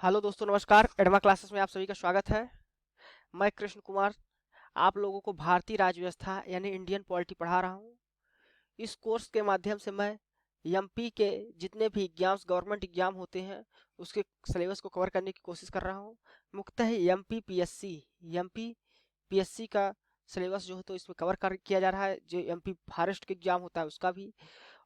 Hello दोस्तों, नमस्कार। एडमा classes में आप सभी का स्वागत है। मैं कृष्ण कुमार आप लोगों को भारतीय राज्य व्यवस्था यानी इंडियन पॉलिटी पढ़ा रहा हूँ। इस कोर्स के माध्यम से मैं एमपी के जितने भी एग्जाम्स गवर्नमेंट एग्जाम होते हैं उसके सिलेबस को कवर करने की कोशिश कर रहा हूँ। मुख्यतः एमपी पीएससी एमपी पीएससी का सिलेबस जो है तो इसमें कवर कर किया जा रहा है, जो एमपी फॉरेस्ट के एग्जाम होता है उसका भी।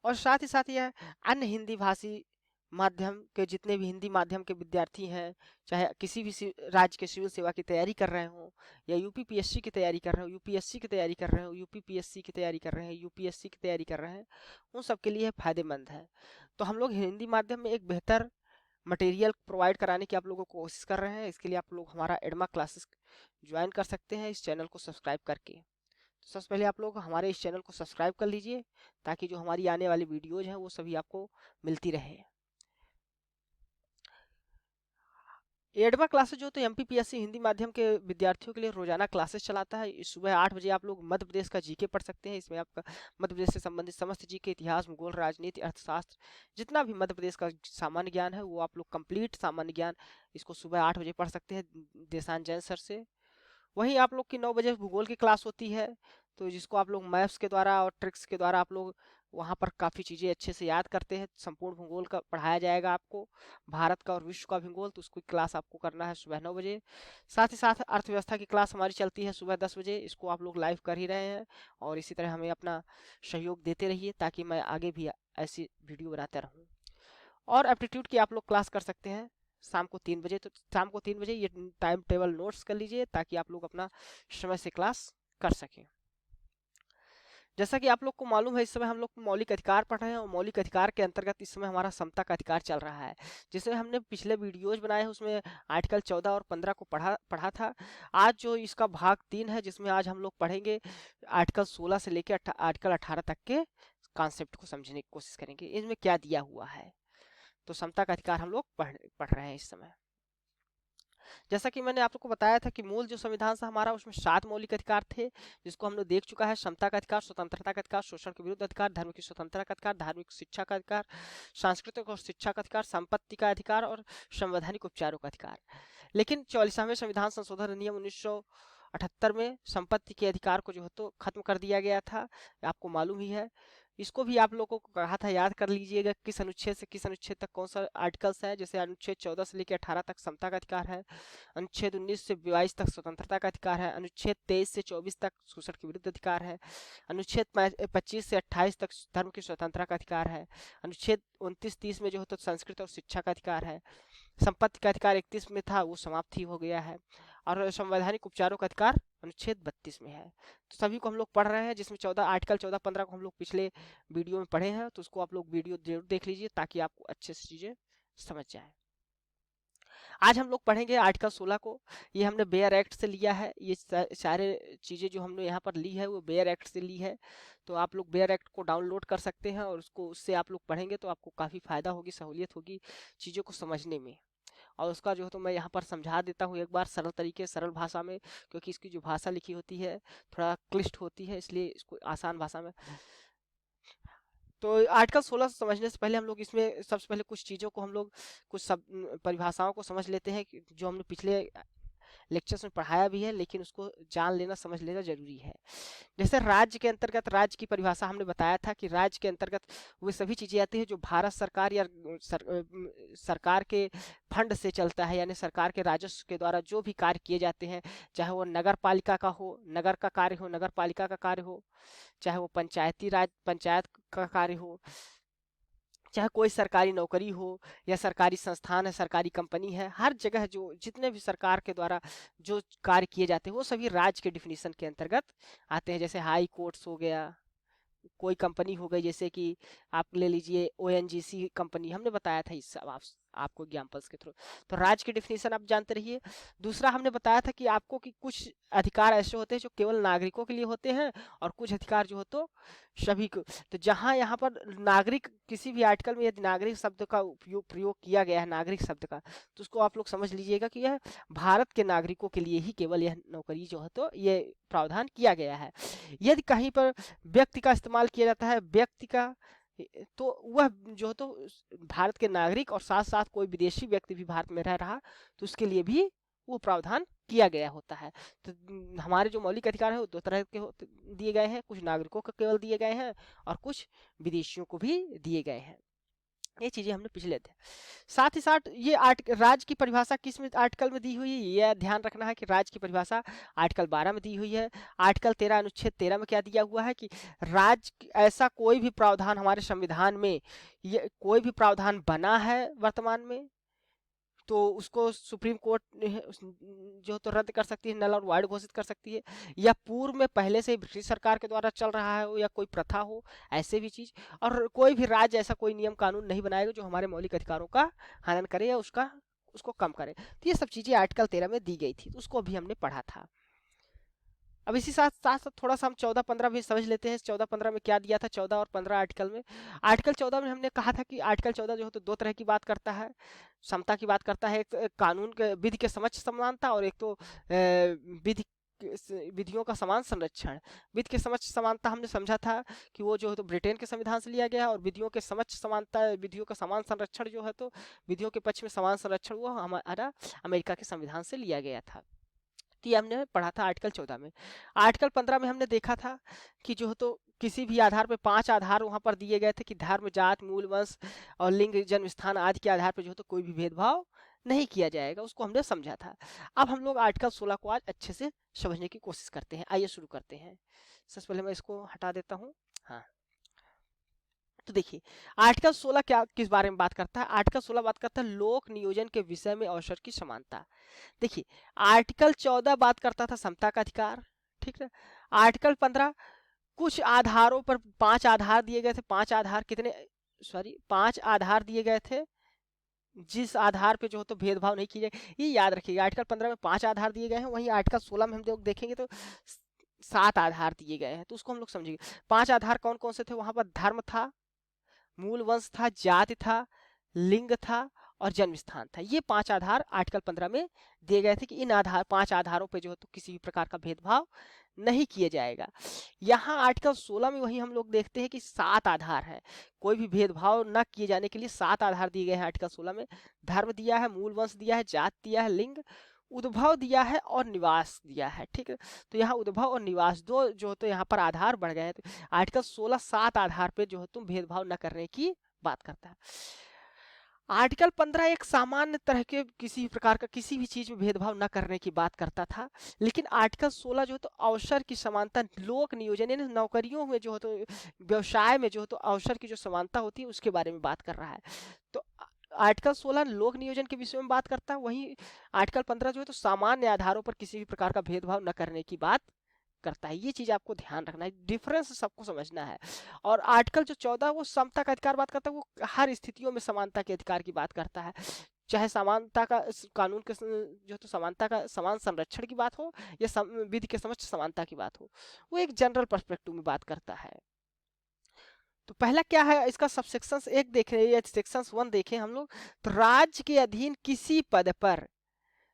और साथ ही साथ यह अन्य हिंदी भाषी माध्यम के जितने भी हिंदी माध्यम के विद्यार्थी हैं, चाहे किसी भी राज्य के सिविल सेवा की तैयारी कर रहे हो या यूपी पीएससी की तैयारी कर रहे हो, यूपीएससी की तैयारी कर रहे हो, यूपी पीएससी की तैयारी कर रहे हैं, यूपीएससी की तैयारी कर रहे हैं, उन सब के लिए फायदेमंद है। तो हम लोग हिंदी माध्यम में एक बेहतर मटेरियल प्रोवाइड कराने की आप लोगों को कोशिश कर रहे हैं। इसके लिए आप लोग हमारा एडमा क्लासेस ज्वाइन कर सकते हैं इस चैनल को सब्सक्राइब करके। तो सबसे पहले आप लोग हमारे इस चैनल को सब्सक्राइब कर लीजिए ताकि जो हमारी आने वाली वीडियोज हैं वो सभी आपको मिलती रहे। एडवा क्लासेस जो तो एमपीपीएससी हिंदी माध्यम के विद्यार्थियों के लिए रोजाना क्लासेस चलाता है। सुबह 8 बजे आप लोग मध्य प्रदेश का जीके पढ़ सकते हैं। इसमें आपका मध्य प्रदेश से संबंधित समस्त जीके, इतिहास, भूगोल, राजनीति, अर्थशास्त्र, जितना भी मध्य प्रदेश का सामान्य ज्ञान है वो आप लोग कंप्लीट सामान्य ज्ञान इसको सुबह 8 बजे पढ़ सकते हैं देशान जैन सर से। वहीं आप लोग की 9 बजे भूगोल की क्लास होती है, तो जिसको आप लोग मैप्स के द्वारा और ट्रिक्स के द्वारा आप लोग वहाँ पर काफ़ी चीज़ें अच्छे से याद करते हैं। संपूर्ण भूगोल का पढ़ाया जाएगा आपको, भारत का और विश्व का भूगोल, तो उसकी क्लास आपको करना है सुबह 9 बजे। साथ ही साथ अर्थव्यवस्था की क्लास हमारी चलती है सुबह 10 बजे, इसको आप लोग लाइव कर ही रहे हैं। और इसी तरह हमें अपना सहयोग देते रहिए ताकि मैं आगे भी ऐसी वीडियो बनाता रहूँ। और एप्टीट्यूड की आप लोग क्लास कर सकते हैं शाम को 3 बजे। तो शाम को 3 बजे ये टाइम टेबल नोट्स कर लीजिए ताकि आप लोग अपना समय से क्लास कर सकें। जैसा कि आप लोग को मालूम है, इस समय हम लोग मौलिक अधिकार पढ़ रहे हैं और मौलिक अधिकार के अंतर्गत इस समय हमारा समता का अधिकार चल रहा है, जिसमें हमने पिछले वीडियोज बनाए हैं उसमें आर्टिकल 14 और 15 को पढ़ा पढ़ा था। आज जो इसका भाग 3 है, जिसमें आज हम लोग पढ़ेंगे आर्टिकल 16 से लेकर आर्टिकल 18 तक के कॉन्सेप्ट को समझने की कोशिश करेंगे, इनमें क्या दिया हुआ है। तो समता का अधिकार हम लोग पढ़ रहे हैं इस समय। जैसा कि मैंने आप लोग को बताया था कि मूल जो संविधान था हमारा, उसमें 7 मौलिक अधिकार थे, जिसको हम लोग देख चुका है। समता का अधिकार, स्वतंत्रता का अधिकार, शोषण के विरुद्ध अधिकार, धर्म की स्वतंत्रता का अधिकार, धार्मिक शिक्षा का अधिकार, सांस्कृतिक और शिक्षा का अधिकार, संपत्ति का अधिकार और संवैधानिक उपचारों का अधिकार। लेकिन 44वें संविधान संशोधन अधिनियम 1978 में संपत्ति के अधिकार को जो है तो खत्म कर दिया गया था, आपको मालूम ही है। इसको भी आप लोगों को कहा था, याद कर लीजिएगा किस अनुच्छेद से किस अनुच्छेद तक कौन सा आर्टिकल्स है। जैसे अनुच्छेद 14 से लेकर 18 तक समता का अधिकार है, अनुच्छेद 19 से 22 तक स्वतंत्रता का अधिकार है, अनुच्छेद 23 से 24 तक शोषण के विरुद्ध अधिकार है, अनुच्छेद 25 से 28 तक धर्म की स्वतंत्रता का अधिकार है, अनुच्छेद 29-30 में जो है तो संस्कृत और शिक्षा का अधिकार है, संपत्ति का अधिकार 31 में था वो समाप्त ही हो गया है, और संवैधानिक उपचारों का अधिकार अनुच्छेद 32 में है। तो सभी को हम लोग पढ़ रहे हैं, जिसमें 14 आर्टिकल 14-15 को हम लोग पिछले वीडियो में पढ़े हैं, तो उसको आप लोग वीडियो जरूर देख लीजिए ताकि आपको अच्छे से चीज़ें समझ जाए। आज हम लोग पढ़ेंगे आर्टिकल 16 को। ये हमने बेयर एक्ट से लिया है, ये सारे चीज़ें जो हमने यहाँ पर ली है वो बेयर एक्ट से ली है। तो आप लोग बेयर एक्ट को डाउनलोड कर सकते हैं और उससे आप लोग पढ़ेंगे तो आपको काफ़ी फ़ायदा होगी, सहूलियत होगी चीज़ों को समझने में। और उसका जो है तो मैं यहाँ पर समझा देता हूँ एक बार सरल तरीके, सरल भाषा में, क्योंकि इसकी जो भाषा लिखी होती है थोड़ा क्लिष्ट होती है, इसलिए इसको आसान भाषा में। तो आर्टिकल 16 समझने से पहले हम लोग इसमें सबसे पहले कुछ चीज़ों को हम लोग कुछ सब परिभाषाओं को समझ लेते हैं जो हमने पिछले लेक्चर्स में पढ़ाया भी है, लेकिन उसको जान लेना समझ लेना जरूरी है। जैसे राज्य के अंतर्गत, राज्य की परिभाषा हमने बताया था कि राज्य के अंतर्गत वे सभी चीजें आती है जो भारत सरकार या सरकार के फंड से चलता है, यानी सरकार के राजस्व के द्वारा जो भी कार्य किए जाते हैं, चाहे वो नगर पालिका का हो, नगर का कार्य हो, नगर पालिका का कार्य हो, चाहे वो पंचायती राज पंचायत का कार्य हो, चाहे कोई सरकारी नौकरी हो या सरकारी संस्थान है, सरकारी कंपनी है, हर जगह जो जितने भी सरकार के द्वारा जो कार्य किए जाते हैं वो सभी राज्य के डिफिनीशन के अंतर्गत आते हैं। जैसे हाई कोर्ट्स हो गया, कोई कंपनी हो गई, जैसे कि आप ले लीजिए ओएनजीसी कंपनी, हमने बताया था इस सब आपको एग्जाम्पल्स के थ्रू। तो राज्य की डिफिनीशन आप जानते रहिए। दूसरा हमने बताया था कि आपको कि कुछ अधिकार ऐसे होते हैं जो केवल नागरिकों के लिए होते हैं और कुछ अधिकार जो हो तो सभी को। तो जहां यहाँ पर नागरिक, किसी भी आर्टिकल में यदि नागरिक शब्द का उपयोग प्रयोग किया गया है, नागरिक शब्द का, तो उसको आप लोग समझ लीजिएगा कि यह भारत के नागरिकों के लिए ही केवल यह नौकरी जो है तो ये प्रावधान किया गया है। यदि कहीं पर व्यक्ति का इस्तेमाल किया जाता है, व्यक्ति का तो वह जो तो भारत के नागरिक और साथ साथ कोई विदेशी व्यक्ति भी भारत में रह रहा तो उसके लिए भी वो प्रावधान किया गया होता है। तो हमारे जो मौलिक अधिकार है वो दो तरह के दिए गए हैं, कुछ नागरिकों को केवल दिए गए हैं और कुछ विदेशियों को भी दिए गए हैं। ये चीजें हमने पिछले थे। साथ ही साथ ये राज्य की परिभाषा किस में आर्टिकल में दी हुई है, ये ध्यान रखना है कि राज्य की परिभाषा आर्टिकल 12 में दी हुई है। आर्टिकल 13 अनुच्छेद 13 में क्या दिया हुआ है कि राज्य ऐसा कोई भी प्रावधान हमारे संविधान में, ये कोई भी प्रावधान बना है वर्तमान में तो उसको सुप्रीम कोर्ट जो तो रद्द कर सकती है, नल और वाइड घोषित कर सकती है, या पूर्व में पहले से ब्रिटिश सरकार के द्वारा चल रहा है या कोई प्रथा हो, ऐसे भी चीज। और कोई भी राज्य ऐसा कोई नियम कानून नहीं बनाएगा जो हमारे मौलिक अधिकारों का हनन करे या उसको कम करे। तो ये सब चीजें आर्टिकल 13 में दी गई थी, तो उसको अभी हमने पढ़ा था। अब इसी साथ साथ थोड़ा सा हम 14-15 भी समझ लेते हैं। 14-15 में क्या दिया था, 14 और 15 आर्टिकल में। आर्टिकल 14 में हमने कहा था कि आर्टिकल 14 जो है तो दो तरह की बात करता है, समता की बात करता है। एक तो कानून के विधि के समक्ष समानता, और एक तो विधि विधियों का समान संरक्षण। विधि के समक्ष समानता हमने समझा था कि वो जो है तो ब्रिटेन के संविधान से लिया गया है, और विधियों के समक्ष समानता, विधियों का समान संरक्षण जो है तो विधियों के पक्ष में समान संरक्षण वो हमारा अमेरिका के संविधान से लिया गया था। तो ये हमने पढ़ा था आर्टिकल 14 में। आर्टिकल 15 में हमने देखा था कि जो तो किसी भी आधार पे 5 आधार वहां पर दिए गए थे कि धर्म, जात, मूल, वंश और लिंग, जन्म स्थान आदि के आधार पर जो तो कोई भी भेदभाव नहीं किया जाएगा, उसको हमने समझा था। अब हम लोग आर्टिकल 16 को आज अच्छे से समझने की कोशिश करते हैं। आइए शुरू करते हैं। सबसे पहले मैं इसको हटा देता हूँ। हाँ, तो देखिए आर्टिकल 16 क्या किस बारे में बात करता है। आर्टिकल 16 बात करता है लोक नियोजन के विषय में अवसर की समानता। देखिए आर्टिकल 14 बात करता था समता का अधिकार, ठीक है। आर्टिकल 15 कुछ आधारों पर 5 आधार दिए गए थे। 5 आधार कितने, सॉरी 5 आधार दिए गए थे जिस आधार पे जो हो तो भेदभाव नहीं किए जाए, ये याद रखिएगा। आर्टिकल 15 में 5 आधार दिए गए हैं, वहीं आर्टिकल 16 में हम लोग देखेंगे तो 7 आधार दिए गए हैं, तो उसको हम लोग समझेंगे। 5 आधार कौन कौन से थे वहां पर, धर्म था, मूल वंश था, जाति था, लिंग था और जन्म स्थान था। ये 5 आधार आर्टिकल 15 में दिए गए थे कि इन 5 आधारों पे जो है तो किसी भी प्रकार का भेदभाव नहीं किया जाएगा। यहाँ आर्टिकल 16 में वही हम लोग देखते हैं कि 7 आधार है, कोई भी भेदभाव न किए जाने के लिए 7 आधार दिए गए हैं आर्टिकल 16 में। धर्म दिया है, मूल वंश दिया है, जात दिया है, लिंग, उद्भव दिया है और निवास दिया है, ठीक है। तो यहाँ उद्भव और निवास दो जो तो यहाँ पर आधार बढ़ गए हैं। तो आर्टिकल 16 7 आधार पे जो है तुम भेदभाव न करने की बात करता है। आर्टिकल 15 एक सामान्य तरह के किसी प्रकार का किसी भी चीज में भेदभाव न करने की बात करता था। लेकिन आर्टिकल 16 जो है तो अवसर की समानता, लोक नियोजन यानी नौकरियों में जो है तो व्यवसाय में जो है तो अवसर की जो समानता होती है उसके बारे में बात कर रहा है। तो आर्टिकल 16 लोक नियोजन के विषय में बात करता है, वहीं आर्टिकल 15 जो है तो सामान्य आधारों पर किसी भी प्रकार का भेदभाव न करने की बात करता है। ये चीज आपको ध्यान रखना है, डिफरेंस सबको समझना है। और आर्टिकल जो 14 वो समता का अधिकार बात करता है, वो हर स्थितियों में समानता के अधिकार की बात करता है, चाहे समानता का कानून के जो तो समानता का समान संरक्षण की बात हो या विधि के समक्ष समानता की बात हो, वो एक जनरल पर्सपेक्टिव में बात करता है। तो पहला क्या है इसका सबसेक्शन एक देख रहे हैं, सेक्शन 1 देखें हम लोग। तो राज्य के अधीन किसी पद पर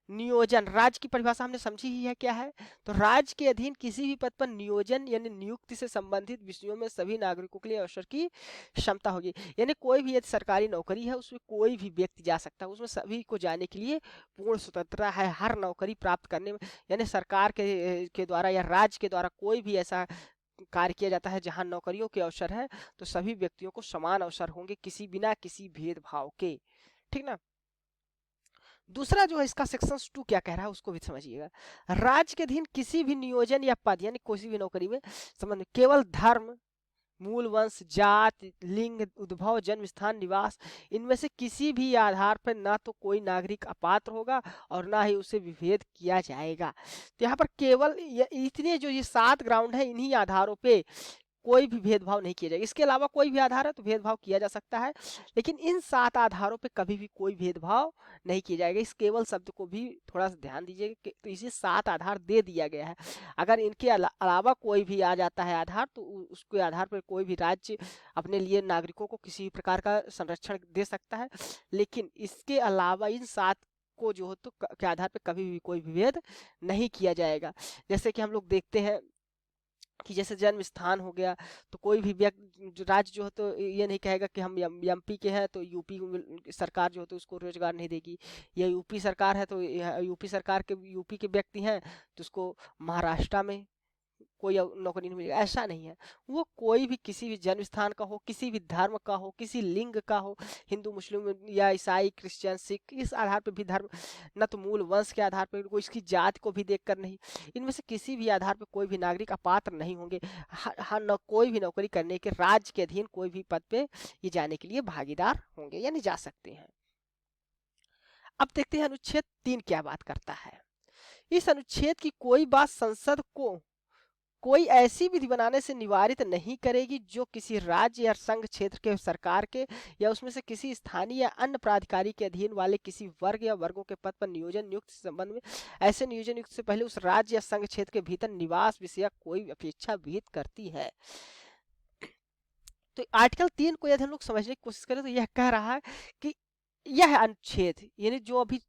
नियोजन, राज्य की परिभाषा हमने समझी ही है क्या है। तो राज्य के अधीन किसी भी पद पर नियोजन यानी नियुक्ति से संबंधित विषयों में सभी नागरिकों के लिए अवसर की क्षमता होगी। यानी कोई भी यदि सरकारी नौकरी है उसमें कोई भी व्यक्ति जा सकता है, उसमें सभी को जाने के लिए पूर्ण स्वतंत्रता है हर नौकरी प्राप्त करने में। यानी सरकार के द्वारा या राज्य के द्वारा कोई भी ऐसा कार्य किया जाता है जहां नौकरियों के अवसर है तो सभी व्यक्तियों को समान अवसर होंगे किसी बिना किसी भेदभाव के, ठीक ना। दूसरा जो है इसका सेक्शन 2 क्या कह रहा है उसको भी समझिएगा। राज्य के अधीन किसी भी नियोजन या पद यानी किसी भी नौकरी में संबंध केवल धर्म, मूल वंश, जात, लिंग, उद्भव, जन्म स्थान, निवास इनमें से किसी भी आधार पर ना तो कोई नागरिक अपात्र होगा और ना ही उसे विभेद किया जाएगा। तो यहाँ पर केवल इतने जो ये 7 ग्राउंड है इन्हीं आधारों पे कोई भी भेदभाव नहीं किया जाएगा। इसके अलावा कोई भी आधार है तो भेदभाव किया जा सकता है, लेकिन इन 7 आधारों पे कभी भी कोई भेदभाव नहीं किया जाएगा। इस केवल शब्द को भी थोड़ा सा ध्यान दीजिएगा, तो इसे 7 आधार दे दिया गया है। अगर इनके अलावा कोई भी आ जाता है आधार तो उसके आधार पर कोई भी राज्य अपने लिए नागरिकों को किसी प्रकार का संरक्षण दे सकता है, लेकिन इसके अलावा इन 7 को जो हो तो के आधार पर कभी भी कोई भेद नहीं किया जाएगा। जैसे कि हम लोग देखते हैं कि जैसे जन्म स्थान हो गया, तो कोई भी व्यक्ति राज्य जो है तो ये नहीं कहेगा कि हम एमपी के हैं तो यूपी सरकार जो है तो उसको रोजगार नहीं देगी, या यूपी सरकार है तो यूपी सरकार के यूपी के व्यक्ति हैं तो उसको महाराष्ट्र में कोई नौकरी नहीं मिलेगी, ऐसा नहीं है। वो कोई भी किसी भी जन्म स्थान का हो, किसी भी धर्म का हो, किसी लिंग का हो, हिंदू मुस्लिम या ईसाई क्रिश्चियन सिख, इस आधार पर भी धर्म, न तो मूल वंश के आधार पर, कोई इसकी जात को भी देखकर नहीं, इनमें से किसी भी आधार पर कोई भी नागरिक अपात्र नहीं होंगे। हाँ, न कोई भी नौकरी करने के राज्य के अधीन कोई भी पद पे ये जाने के लिए भागीदार होंगे, यानी जा सकते हैं। अब देखते हैं अनुच्छेद 3 क्या बात करता है। इस अनुच्छेद की कोई बात संसद को कोई ऐसी विधि बनाने से निवारित नहीं करेगी जो किसी राज्य या संघ क्षेत्र के सरकार के या उसमें से किसी स्थानीय या अन्य प्राधिकारी के अधीन वाले किसी वर्ग या वर्गों के पद पर नियोजन नियुक्त संबंध में ऐसे नियोजन नियुक्त से पहले उस राज्य या संघ क्षेत्र के भीतर निवास विषय कोई अपेक्षा विहित करती है। तो आर्टिकल 3 को यदि हम लोग समझने की कोशिश करें तो यह कह रहा है कि यह अनुच्छेद, यानी जो अभी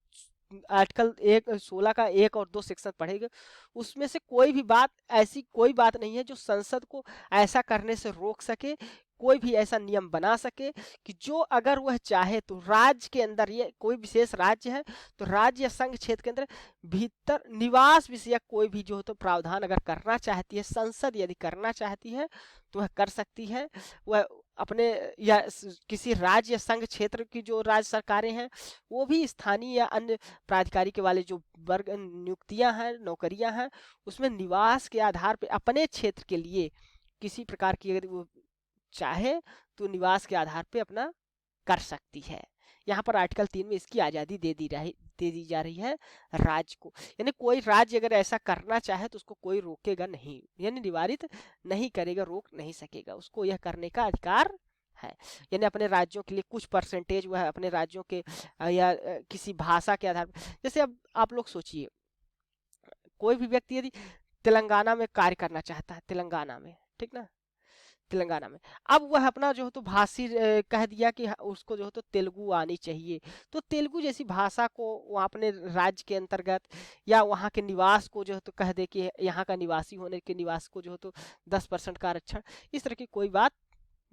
आर्टिकल 16 का 1 और 2 सेक्शन पढ़ेगा, उसमें से कोई भी बात, ऐसी कोई बात नहीं है जो संसद को ऐसा करने से रोक सके, कोई भी ऐसा नियम बना सके कि जो अगर वह चाहे तो राज्य के अंदर, ये कोई विशेष राज्य है तो राज्य या संघ क्षेत्र के अंदर भीतर निवास विषयक कोई भी जो हो तो प्रावधान अगर करना चाहती है, संसद यदि करना चाहती है तो वह कर सकती है। वह अपने या किसी राज्य या संघ क्षेत्र की जो राज्य सरकारें हैं वो भी स्थानीय या अन्य प्राधिकारी के वाले जो वर्ग नियुक्तियां हैं, नौकरियां हैं, उसमें निवास के आधार पर अपने क्षेत्र के लिए किसी प्रकार की अगर वो चाहे तो निवास के आधार पे अपना कर सकती है। यहाँ पर आर्टिकल 3 में इसकी आज़ादी दे दी जा रही है राज्य को, यानी कोई राज्य अगर ऐसा करना चाहे तो उसको कोई रोकेगा नहीं, यानी निवारित नहीं करेगा, रोक नहीं सकेगा, उसको यह करने का अधिकार है। यानी अपने राज्यों के लिए कुछ परसेंटेज वह अपने राज्यों के या किसी भाषा के आधार पर, जैसे अब आप लोग सोचिए कोई भी व्यक्ति यदि तेलंगाना में कार्य करना चाहता है, तेलंगाना में, ठीक ना, तेलंगाना में, अब वह अपना जो है तो भाषी कह दिया कि उसको जो है तो तेलुगु आनी चाहिए, तो तेलुगु जैसी भाषा को वहाँ अपने राज्य के अंतर्गत या वहाँ के निवास को जो है तो कह दे कि यहाँ का निवासी होने के निवास को जो है तो 10% का आरक्षण, इस तरह की कोई बात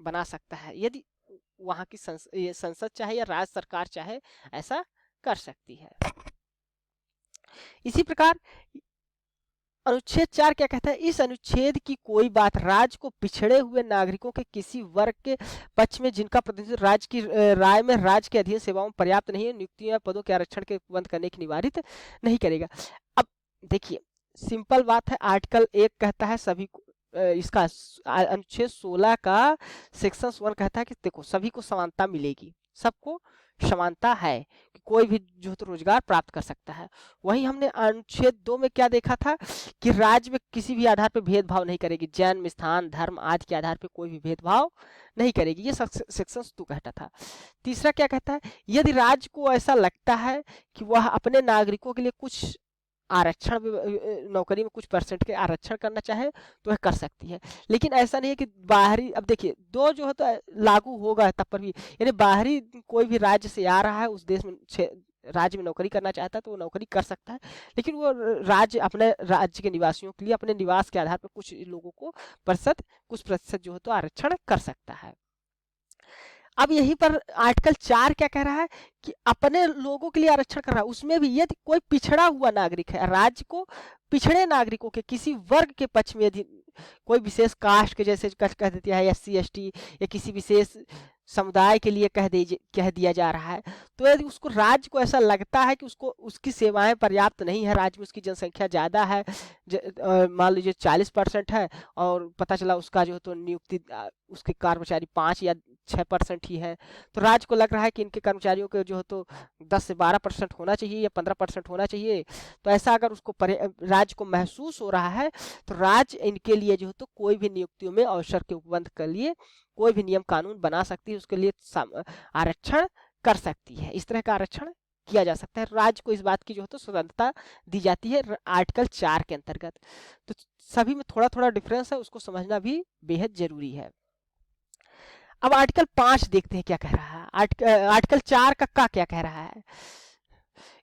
बना सकता है, यदि वहाँ की संसद चाहे या राज्य सरकार चाहे ऐसा कर सकती है। इसी प्रकार अनुच्छेद 4 क्या कहता है, इस अनुच्छेद की कोई बात राज्य को पिछड़े हुए नागरिकों के किसी वर्ग के पक्ष में जिनका प्रतिनिधित्व राज्य की राय में राज्य के अधीन सेवाओं में पर्याप्त नहीं है, नियुक्तियों या पदों के आरक्षण के बंद करने की निवारित नहीं करेगा। अब देखिए सिंपल बात है, आर्टिकल 1 कहता है सभी को, इसका अनुच्छेद 16 का सेक्शन 1 कहता है कि देखो सभी को समानता मिलेगी, सबको समानता है कि कोई भी जो है तो रोजगार प्राप्त कर सकता है। वहीं हमने अनुच्छेद 2 में क्या देखा था कि राज्य में किसी भी आधार पर भेदभाव नहीं करेगी, जन्म स्थान धर्म आदि के आधार पर कोई भी भेदभाव नहीं करेगी, ये सेक्शन 2 कहता था। तीसरा क्या कहता है, यदि राज्य को ऐसा लगता है कि वह अपने नागरिकों के लिए कुछ आरक्षण नौकरी में कुछ परसेंट के आरक्षण करना चाहे तो वह कर सकती है, लेकिन ऐसा नहीं है कि बाहरी, अब देखिए 2 जो है तो लागू होगा तब पर भी, यानी बाहरी कोई भी राज्य से आ रहा है उस देश में राज्य में नौकरी करना चाहता है तो वो नौकरी कर सकता है, लेकिन वो राज्य अपने राज्य के निवासियों के लिए अपने निवास के आधार पर कुछ लोगों को कुछ प्रतिशत जो है तो आरक्षण कर सकता है। अब यहीं पर आर्टिकल 4 क्या कह रहा है कि अपने लोगों के लिए आरक्षण कर रहा है, उसमें भी यदि कोई पिछड़ा हुआ नागरिक है, राज्य को पिछड़े नागरिकों के किसी वर्ग के पक्ष में यदि कोई विशेष कास्ट के जैसे कह देती है SC ST या किसी विशेष समुदाय के लिए कह दिया जा रहा है, तो यदि उसको राज्य को ऐसा लगता है कि उसको उसकी सेवाएं पर्याप्त नहीं है, राज्य में उसकी जनसंख्या ज़्यादा है, मान लीजिए 40% है और पता चला उसका जो है तो नियुक्ति उसके कर्मचारी 5 या 6% ही है, तो राज्य को लग रहा है कि इनके कर्मचारियों के जो है तो 10 से 12% होना चाहिए या 15% होना चाहिए, तो ऐसा अगर उसको राज्य को महसूस हो रहा है तो राज्य इनके लिए जो है तो कोई भी नियुक्तियों में अवसर के उपबंध के लिए कोई भी नियम कानून बना सकती है, उसके लिए आरक्षण कर सकती है, इस तरह का आरक्षण किया जा सकता है। राज्य को इस बात की जो है तो स्वतंत्रता दी जाती है आर्टिकल 4 के अंतर्गत। तो सभी में थोड़ा थोड़ा डिफरेंस है, उसको समझना भी बेहद जरूरी है। अब आर्टिकल 5 देखते हैं क्या कह रहा है, आर्टिकल 4 का क्या कह रहा है।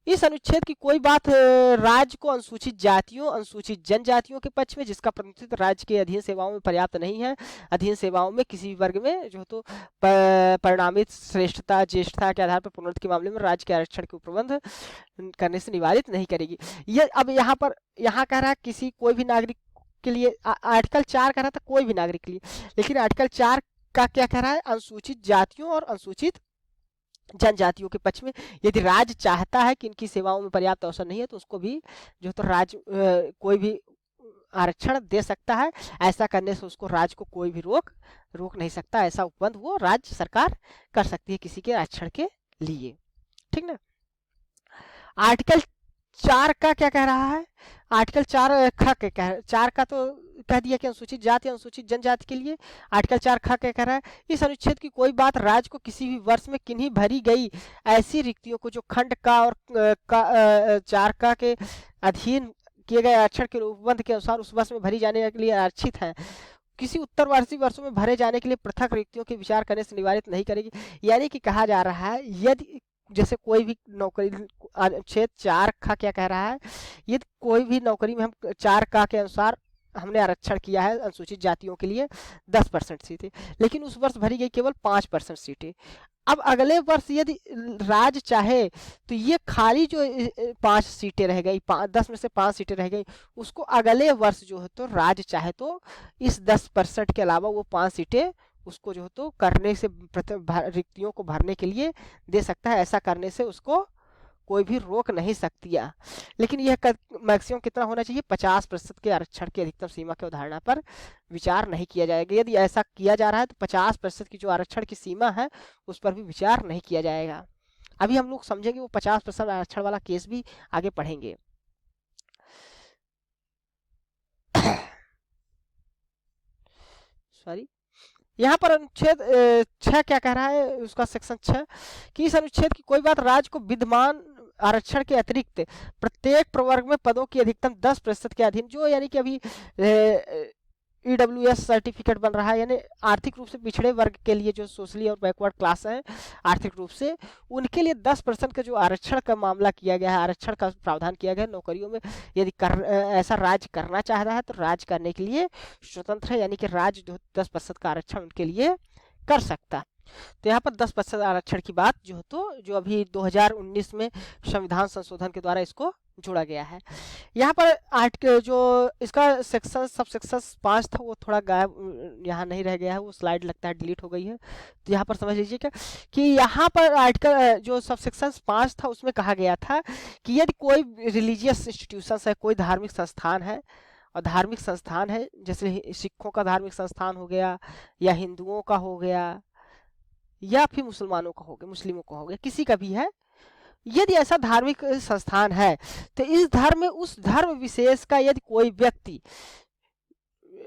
इस अनुच्छेद की कोई बात राज्य को अनुसूचित जातियों अनुसूचित जनजातियों के पक्ष में जिसका प्रतिनिधित्व राज्य के अधीन सेवाओं में पर्याप्त नहीं है, अधीन सेवाओं में किसी भी वर्ग में जो तो परिणामित श्रेष्ठता ज्येष्ठता के आधार पर प्रोन्नति के मामले में राज्य के आरक्षण के प्रबंध करने से निवारित नहीं करेगी। ये अब यहाँ कह रहा है किसी कोई भी नागरिक के लिए, आर्टिकल 4 कह रहा था कोई भी नागरिक के लिए, लेकिन आर्टिकल 4 का क्या कह रहा है, अनुसूचित जातियों और अनुसूचित जनजातियों के पक्ष में यदि राज्य चाहता है कि इनकी सेवाओं में पर्याप्त अवसर नहीं है तो उसको भी जो तो राज्य कोई भी आरक्षण दे सकता है। ऐसा करने से उसको राज्य को कोई भी रोक नहीं सकता। ऐसा उपबंध वो राज्य सरकार कर सकती है किसी के आरक्षण के लिए, ठीक ना। आर्टिकल 4 का क्या कह रहा है, आर्टिकल 4 का तो कह दिया कि अनुसूचित जाति अनुसूचित जनजाति के लिए। आर्टिकल 4 क्या कह रहा है, इस अनुच्छेद की कोई बात राज्य को किसी भी वर्ष में किन्हीं भरी गई ऐसी रिक्तियों को जो खंड का और 4 का के अधीन किए गए आरक्षण के उपबंध के अनुसार उस वर्ष में भरी जाने के लिए आरक्षित है, किसी उत्तरवर्ती वर्षों में भरे जाने के लिए पृथक रिक्तियों के विचार करने से निवारित नहीं करेगी। यानी कि कहा जा रहा है यदि जैसे कोई भी नौकरी, अनुच्छेद 4 का क्या कह रहा है, यदि कोई भी नौकरी में हम 4 का के अनुसार हमने आरक्षण किया है अनुसूचित जातियों के लिए 10% सीटें, लेकिन उस वर्ष भरी गई केवल 5% सीटें। अब अगले वर्ष यदि राज्य चाहे तो ये खाली जो 5 सीटें रह गई, 10 में से 5 सीटें रह गई, उसको अगले वर्ष जो है तो राज्य चाहे तो इस 10% के अलावा वो 5 सीटें उसको जो है तो करने से रिक्तियों को भरने के लिए दे सकता है। ऐसा करने से उसको कोई भी रोक नहीं सकती है। लेकिन यह मैक्सिमम कितना होना चाहिए, 50% के आरक्षण की अधिकतम सीमा की अवधारणा पर विचार नहीं किया जाएगा। यदि ऐसा किया जा रहा है तो 50% की जो आरक्षण की सीमा है उस पर भी विचार नहीं किया जाएगा। अभी हम लोग समझेंगे वो 50% आरक्षण वाला केस भी आगे पढ़ेंगे। सॉरी, यहाँ पर अनुच्छेद 6 क्या कह रहा है, उसका सेक्शन 6 कि इस अनुच्छेद की कोई बात राज्य को विद्यमान आरक्षण के अतिरिक्त प्रत्येक प्रवर्ग में पदों की अधिकतम 10% के अधीन, जो यानी कि अभी EWS सर्टिफिकेट बन रहा है, यानी आर्थिक रूप से पिछड़े वर्ग के लिए जो सोशली और बैकवर्ड क्लास है आर्थिक रूप से, उनके लिए 10% का जो आरक्षण का मामला किया गया है, आरक्षण का प्रावधान किया गया है नौकरियों में, यदि ऐसा राज्य करना चाह रहा है तो राज्य करने के लिए स्वतंत्र है, यानी कि राज्य जो 10% का आरक्षण उनके लिए कर सकता है। तो यहाँ पर 10% आरक्षण की बात जो है तो जो अभी 2019 में संविधान संशोधन के द्वारा इसको जोड़ा गया है। यहाँ पर आर्टिकल जो इसका सेक्शन सब सेक्शन 5 था वो थोड़ा गायब यहाँ नहीं रह गया है, वो स्लाइड लगता है डिलीट हो गई है। तो यहाँ पर समझ लीजिएगा कि यहाँ पर आर्टिकल जो सब सेक्शन 5 था उसमें कहा गया था कि यदि कोई रिलीजियस इंस्टीट्यूशन है, कोई धार्मिक संस्थान है, और धार्मिक संस्थान है जैसे सिखों का धार्मिक संस्थान हो गया या हिंदुओं का हो गया या फिर मुसलमानों का हो गया, मुस्लिमों का हो गया, किसी का भी है, यदि ऐसा धार्मिक संस्थान है तो इस धर्म में उस धर्म विशेष का यदि कोई व्यक्ति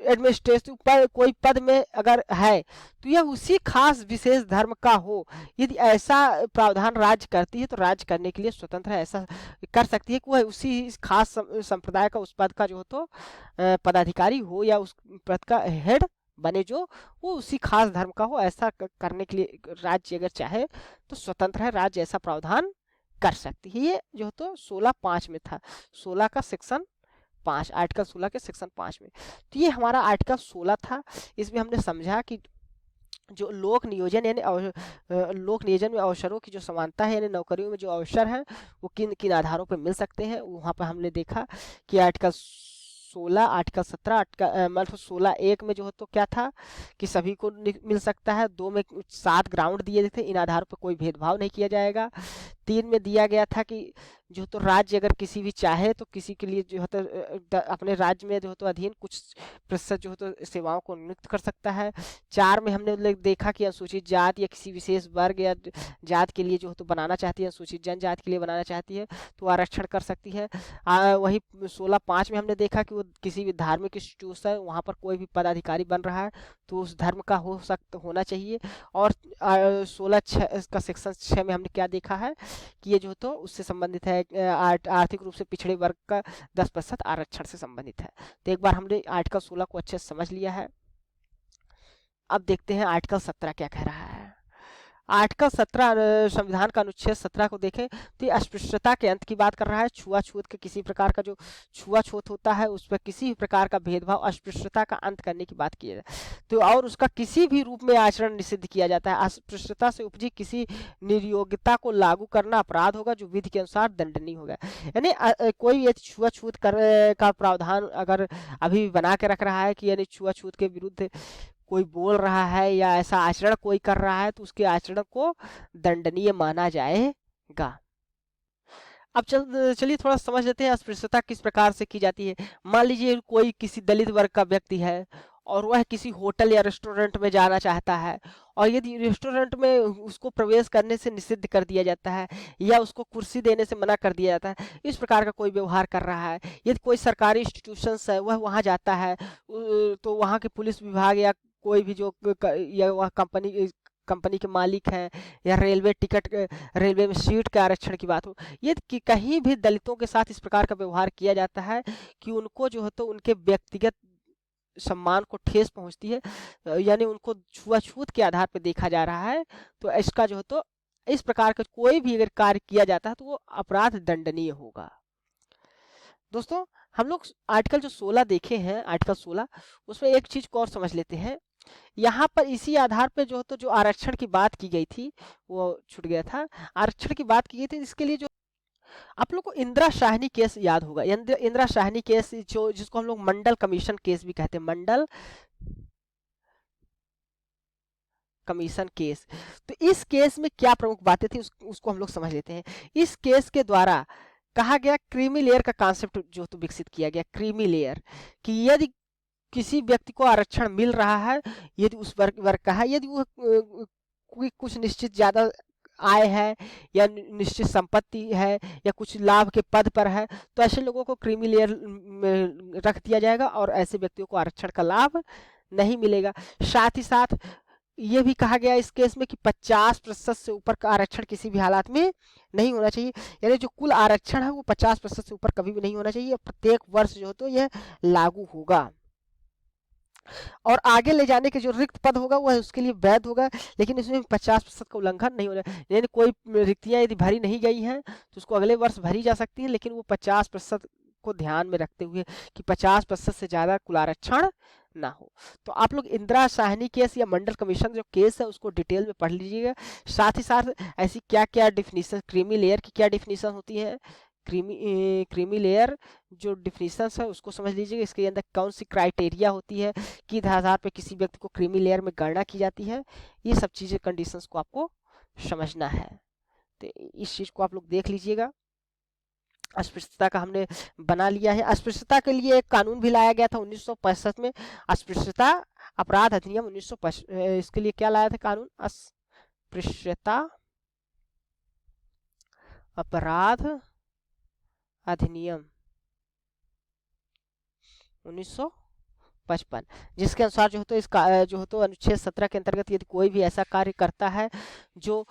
एडमिनिस्ट्रेटिव पर कोई पद में अगर है तो यह उसी खास विशेष धर्म का हो। यदि ऐसा प्रावधान राज्य करती है तो राज्य करने के लिए स्वतंत्र है, ऐसा कर सकती है कि वह उसी खास संप्रदाय का उस पद का जो हो तो पदाधिकारी हो या उस पद का हेड बने जो वो उसी खास धर्म का हो। ऐसा करने के लिए राज्य अगर चाहे तो स्वतंत्र है, राज्य ऐसा प्रावधान कर सकती है। ये जो तो 16(5) में था, 16 का सेक्शन 5, आर्टिकल 16 के सेक्शन 5 में। तो ये हमारा आर्टिकल 16 था। इसमें हमने समझा कि जो लोक नियोजन यानी लोक नियोजन में अवसरों की जो समानता है, यानी नौकरियों में जो अवसर हैं वो किन किन आधारों पर मिल सकते हैं, वहाँ पर हमने देखा कि आर्टिकल 16, आर्टिकल 17, मतलब 16(1) में जो है तो क्या था कि सभी को मिल सकता है। 2 में 7 ग्राउंड दिए थे, इन आधारों पर कोई भेदभाव नहीं किया जाएगा। 3 में दिया गया था कि जो तो राज्य अगर किसी भी चाहे तो किसी के लिए जो है तो अपने राज्य में जो है तो अधीन कुछ प्रतिशत जो है तो सेवाओं को नियुक्त कर सकता है। 4 में हमने देखा कि अनुसूचित जाति या किसी विशेष वर्ग या जात के लिए जो है तो बनाना चाहती है, अनुसूचित जनजाति के लिए बनाना चाहती है तो आरक्षण कर सकती है। वही 16(5) में हमने देखा कि वो किसी भी धार्मिक इंस्टीट्यूशन है वहाँ पर कोई भी पदाधिकारी बन रहा है तो उस धर्म का होना चाहिए। और 16(6) का सेक्शन 6 में हमने क्या देखा है कि ये जो तो उससे संबंधित है, आर्थिक रूप से पिछड़े वर्ग का 10% आरक्षण से संबंधित है। तो एक बार हमने आर्टिकल 16 को अच्छे से समझ लिया है। अब देखते हैं आर्टिकल 17 क्या कह रहा है। आर्टिकल 17 संविधान का अनुच्छेद 17 को देखें तो ये अस्पृश्यता के अंत की बात कर रहा है। छुआछूत के किसी प्रकार का जो छुआछूत होता है उस पर किसी भी प्रकार का भेदभाव, अस्पृश्यता का अंत करने की बात की है। तो और उसका किसी भी रूप में आचरण निषिद्ध किया जाता है। अस्पृश्यता से उपजी किसी निर्योग्यता को लागू करना अपराध होगा जो विधि के अनुसार दंडनीय होगा। यानी कोई ये छुआछूत का प्रावधान अगर अभी भी बना के रख रहा है कि यानी छुआछूत के विरुद्ध कोई बोल रहा है या ऐसा आचरण कोई कर रहा है तो उसके आचरण को दंडनीय माना जाएगा। अब चलिए थोड़ा समझ लेते हैं अस्पृश्यता किस प्रकार से की जाती है। मान लीजिए कोई किसी दलित वर्ग का व्यक्ति है और वह किसी होटल या रेस्टोरेंट में जाना चाहता है और यदि रेस्टोरेंट में उसको प्रवेश करने से निषिद्ध कर दिया जाता है या उसको कुर्सी देने से मना कर दिया जाता है, इस प्रकार का कोई व्यवहार कर रहा है, यदि कोई सरकारी इंस्टीट्यूशंस है वह वहाँ जाता है तो वहाँ के पुलिस विभाग या कोई भी जो या वह कंपनी के मालिक हैं या रेलवे में सीट के आरक्षण की बात हो, यदि कहीं भी दलितों के साथ इस प्रकार का व्यवहार किया जाता है कि उनको जो है तो उनके व्यक्तिगत सम्मान को ठेस पहुंचती है, यानी उनको छुआछूत के आधार पर देखा जा रहा है, तो इसका जो है तो इस प्रकार का कोई भी अगर कार्य किया जाता है तो वो अपराध दंडनीय होगा। दोस्तों हम लोग आर्टिकल जो 16 देखे हैं, आर्टिकल 16 उसमें एक चीज को और समझ लेते हैं। यहाँ पर इसी आधार पे जो तो जो आरक्षण की बात की गई थी वो छूट गया था। आरक्षण की बात की गई थी, इसके लिए जो आप लोग को इंदिरा शाहनी केस याद होगा। इंदिरा शाहनी केस जो जिसको हम लोग मंडल कमीशन केस भी कहते हैं, मंडल कमीशन केस। तो इस केस में क्या प्रमुख बातें थी उसको हम लोग समझ लेते हैं। इस केस के द्वारा कहा गया क्रीमी लेयर का कॉन्सेप्ट जो तो विकसित किया गया, क्रीमी लेयर, कि यदि किसी व्यक्ति को आरक्षण मिल रहा है, यदि उस वर्ग का है, यदि वो कुछ निश्चित ज्यादा आय है या निश्चित संपत्ति है या कुछ लाभ के पद पर है, तो ऐसे लोगों को क्रीमी लेयर में रख दिया जाएगा और ऐसे व्यक्तियों को आरक्षण का लाभ नहीं मिलेगा। साथ ही साथ ये भी कहा गया इस केस में कि 50% से ऊपर का आरक्षण किसी भी हालात में नहीं होना चाहिए। यानी जो कुल आरक्षण है वो 50% से ऊपर कभी भी नहीं होना चाहिए। प्रत्येक वर्ष जो तो यह लागू होगा और आगे ले जाने के जो रिक्त पद होगा वह उसके लिए वैध होगा, लेकिन इसमें 50% का उल्लंघन नहीं होना। यानी कोई रिक्तियां यदि भरी नहीं गई हैं तो उसको अगले वर्ष भरी जा सकती है, लेकिन वो 50% को ध्यान में रखते हुए कि 50% से ज्यादा कुल आरक्षण ना हो। तो आप लोग इंदिरा साहनी केस या मंडल कमीशन जो केस है उसको डिटेल में पढ़ लीजिएगा। साथ ही साथ ऐसी क्या क्या डिफिनीशन, क्रीमी लेयर की क्या डिफिनीशन होती है, क्रीमी लेयर जो डिफिनीशन है उसको समझ लीजिएगा। इसके अंदर कौन सी क्राइटेरिया होती है कि आधार पर किसी व्यक्ति को क्रीमी लेयर में गणना की जाती है, ये सब चीजें कंडीशंस को आपको समझना है। तो इस चीज को आप लोग देख लीजिएगा। अस्पृश्यता का हमने बना लिया है। अस्पृश्यता के लिए एक कानून भी लाया गया था 1965 में, अस्पृश्यता अपराध अधिनियम 1965। इसके लिए क्या लाया था कानून, अस्पृश्यता अपराध अधिनियम 1955, जिसके अनुसार जो तो इसका जो तो अनुच्छेद 17 के अंतर्गत यदि कोई भी ऐसा कार्य करता है जो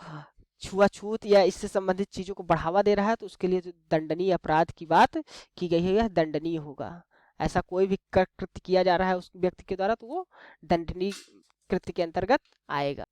छुआछूत या इससे संबंधित चीजों को बढ़ावा दे रहा है तो उसके लिए जो दंडनीय अपराध की बात की गई है यह दंडनीय होगा। ऐसा कोई भी कृत्य किया जा रहा है उस व्यक्ति के द्वारा तो वो दंडनीय कृत्य के अंतर्गत आएगा।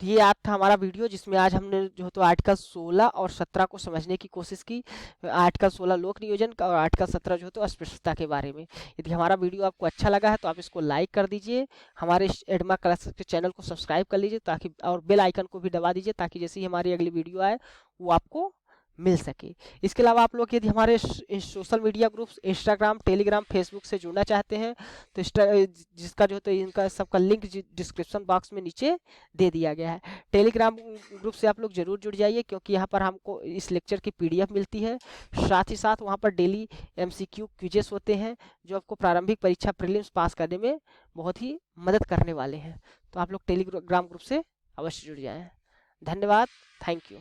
ये आज था हमारा वीडियो जिसमें आज हमने जो तो आर्टिकल 16 और 17 को समझने की कोशिश की। आर्टिकल 16 लोक नियोजन का और आर्टिकल 17 जो तो अस्पृश्यता के बारे में। यदि हमारा वीडियो आपको अच्छा लगा है तो आप इसको लाइक कर दीजिए, हमारे एडमा क्लासेस के चैनल को सब्सक्राइब कर लीजिए ताकि, और बेल आइकन को भी दबा दीजिए ताकि जैसे ही हमारी अगली वीडियो आए वो आपको मिल सके। इसके अलावा आप लोग यदि हमारे social media groups Instagram, Telegram, Facebook से जुड़ना चाहते हैं तो जिसका जो तो इनका सबका लिंक डिस्क्रिप्शन बॉक्स में नीचे दे दिया गया है। टेलीग्राम ग्रुप से आप लोग जरूर जुड़ जाइए क्योंकि यहाँ पर हमको इस लेक्चर की PDF मिलती है। साथ ही साथ वहाँ पर डेली MCQ क्विजेस होते हैं जो आपको प्रारंभिक परीक्षा प्रीलिम्स पास करने में बहुत ही मदद करने वाले हैं। तो आप लोग टेलीग्राम ग्रुप से अवश्य जुड़ जाएँ। धन्यवाद, थैंक यू।